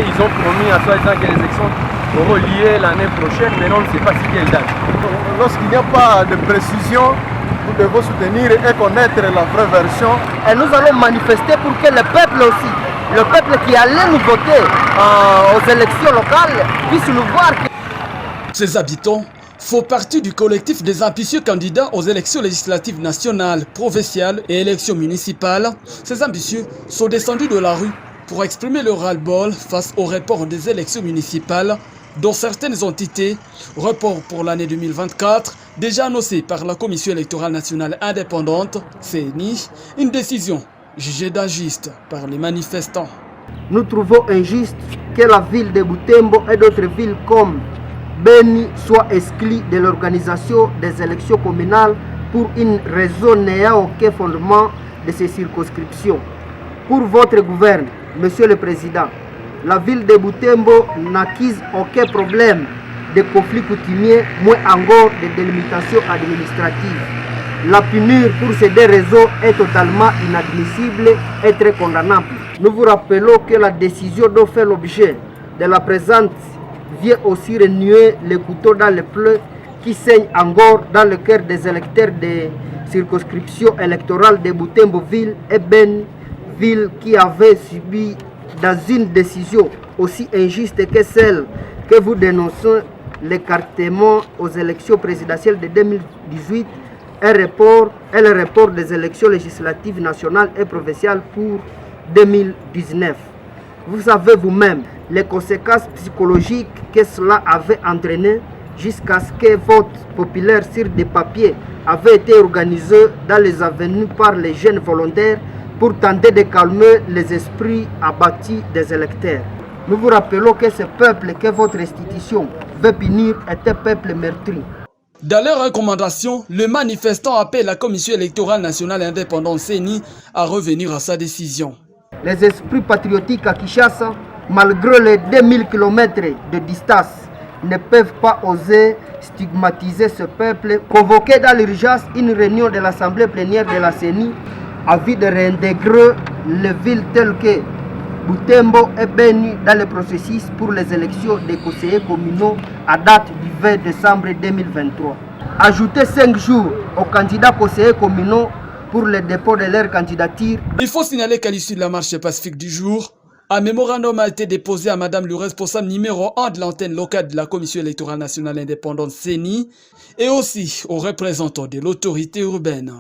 qu'ils ont promis à soi-disant que les élections auront lieu l'année prochaine, mais on ne sait pas si quelle date. Lorsqu'il n'y a pas de précision, nous devons soutenir et connaître la vraie version. Et nous allons manifester pour que le peuple aussi, le peuple qui allait nous voter aux élections locales, puisse nous voir. Ces habitants font partie du collectif des ambitieux candidats aux élections législatives nationales, provinciales et élections municipales. Ces ambitieux sont descendus de la rue pour exprimer leur ras-le-bol face au report des élections municipales dont certaines entités, report pour l'année 2024, déjà annoncé par la Commission électorale nationale indépendante, CENI, une décision jugée d'injuste par les manifestants. Nous trouvons injuste que la ville de Butembo et d'autres villes comme Beni soient exclues de l'organisation des élections communales pour une raison n'ayant aucun fondement de ces circonscriptions. Pour votre gouvernement, Monsieur le Président, la ville de Butembo n'acquise aucun problème de conflits coutumiers, moins encore de délimitation administrative. La punir pour ces deux raisons est totalement inadmissible et très condamnable. Nous vous rappelons que la décision dont fait l'objet de la présente vient aussi renouer le couteau dans le pleu qui saigne encore dans le cœur des électeurs des circonscriptions électorales de Butembo-Ville et Ben-Ville qui avaient subi dans une décision aussi injuste que celle que vous dénoncez l'écartement aux élections présidentielles de 2018 et le report des élections législatives nationales et provinciales pour 2019. Vous savez vous-même les conséquences psychologiques que cela avait entraîné jusqu'à ce que vote populaire sur des papiers avait été organisé dans les avenues par les jeunes volontaires pour tenter de calmer les esprits abattus des électeurs. Nous vous rappelons que ce peuple que votre institution veut punir est un peuple meurtri. Dans leur recommandation, le manifestant appelle la Commission électorale nationale indépendante CENI à revenir à sa décision. Les esprits patriotiques à Kinshasa, malgré les 2000 km de distance, ne peuvent pas oser stigmatiser ce peuple, convoquer dans l'urgence une réunion de l'Assemblée plénière de la CENI à vue de réintégrer les villes telles que Butembo et Beni dans le processus pour les élections des conseillers communaux à date du 20 décembre 2023. Ajouter 5 jours aux candidats conseillers communaux pour le dépôt de leur candidature. Il faut signaler qu'à l'issue de la marche pacifique du jour, un mémorandum a été déposé à Madame le responsable numéro 1 de l'antenne locale de la Commission électorale nationale indépendante CENI et aussi aux représentants de l'autorité urbaine.